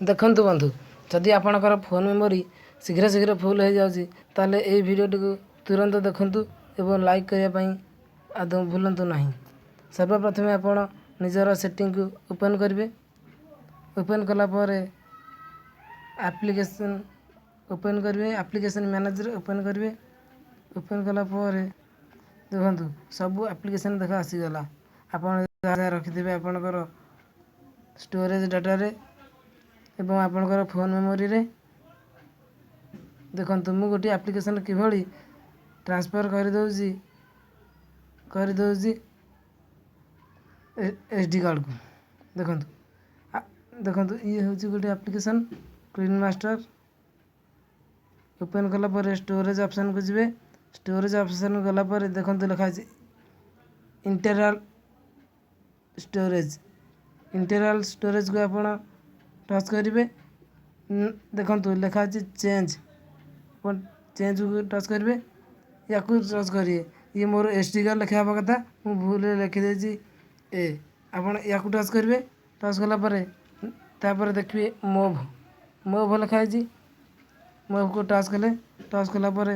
ଦେଖନ୍ତୁ ବନ୍ଧୁ, ଯଦି ଆପଣଙ୍କର ଫୋନ୍ ମେମୋରି ଶୀଘ୍ର ଶୀଘ୍ର ଫୁଲ୍ ହୋଇଯାଉଛି ତାହେଲେ ଏହି ଭିଡ଼ିଓଟିକୁ ତୁରନ୍ତ ଦେଖନ୍ତୁ ଏବଂ ଲାଇକ୍ କରିବା ପାଇଁ ଆଦୌ ଭୁଲନ୍ତୁ ନାହିଁ। ସର୍ବପ୍ରଥମେ ଆପଣ ନିଜର ସେଟିଂକୁ ଓପନ୍ କରିବେ। ଓପନ୍ କଲା ପରେ ଆପ୍ଲିକେସନ୍ ଓପନ୍ କରିବେ, ଆପ୍ଲିକେସନ୍ ମ୍ୟାନେଜର୍ ଓପନ୍ କରିବେ। ଓପନ୍ କଲା ପରେ ଦେଖନ୍ତୁ ସବୁ ଆପ୍ଲିକେସନ୍ ଦେଖା ଆସିଗଲା। ଆପଣ ଯାହା ରଖିଥିବେ ଆପଣଙ୍କର ଷ୍ଟୋରେଜ୍ ଡାଟାରେ ଏବଂ ଆପଣଙ୍କର ଫୋନ୍ ମେମୋରିରେ। ଦେଖନ୍ତୁ ମୁଁ ଗୋଟିଏ ଆପ୍ଲିକେସନ୍ କିଭଳି ଟ୍ରାନ୍ସଫର୍ କରିଦେଉଛି ଏସ୍ ଡ଼ି କାର୍ଡ଼କୁ। ଦେଖନ୍ତୁ ଇଏ ହେଉଛି ଗୋଟିଏ ଆପ୍ଲିକେସନ୍ କ୍ଲିନ୍ ମାଷ୍ଟର। ଓପନ୍ କଲା ପରେ ଷ୍ଟୋରେଜ୍ ଅପସନ୍କୁ ଯିବେ। ଷ୍ଟୋରେଜ୍ ଅପସନ୍ ଗଲା ପରେ ଦେଖନ୍ତୁ ଲେଖା ଅଛି ଇଣ୍ଟରନାଲ୍ ଷ୍ଟୋରେଜ୍କୁ ଆପଣ ଟଚ୍ କରିବେ। ଦେଖନ୍ତୁ ଲେଖା ଅଛି ଚେଞ୍ଜ, ଆପଣ ଚେଞ୍ଜକୁ ଟଚ୍ କରିବେ। ୟାକୁ ଟଚ୍ କରିବେ, ଇଏ ମୋର ଏସ୍ ଡ଼ି କାର୍ଡ଼ ଲେଖା ହେବା କଥା, ମୁଁ ଭୁଲରେ ଲେଖିଦେଇଛି ଏ। ଆପଣ ୟାକୁ ଟଚ୍ କରିବେ। ଟଚ୍ କଲା ପରେ ତାପରେ ଦେଖିବେ ମୁଭ୍ ଲେଖା ହେଇଛି। ମୁଭ୍କୁ ଟଚ୍ କଲା ପରେ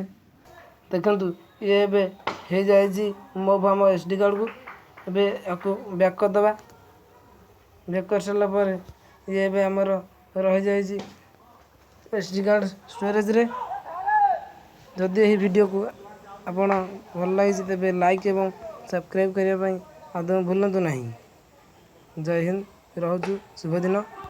ଦେଖନ୍ତୁ ଇଏ ଏବେ ହେଇଯାଇଛି ମୁଭ୍ ଆମ ଏସ୍ ଡ଼ି କାର୍ଡ଼କୁ। ଏବେ ୟାକୁ ବ୍ୟାକ୍ କରିଦେବା। ବ୍ୟାକ୍ କରିସାରିଲା ପରେ ଇଏ ଏବେ ଆମର ରହିଯାଇଛି ଏସ୍ ଡ଼ି କାର୍ଡ଼ ଷ୍ଟୋରେଜ୍ରେ। ଯଦି ଏହି ଭିଡ଼ିଓକୁ ଆପଣ ଭଲ ଲାଗିଛି ତେବେ ଲାଇକ୍ ଏବଂ ସବସ୍କ୍ରାଇବ୍ କରିବା ପାଇଁ ଆଦୌ ଭୁଲନ୍ତୁ ନାହିଁ। ଜୟ ହିନ୍ଦ, ରହୁଛୁ, ଶୁଭ ଦିନ।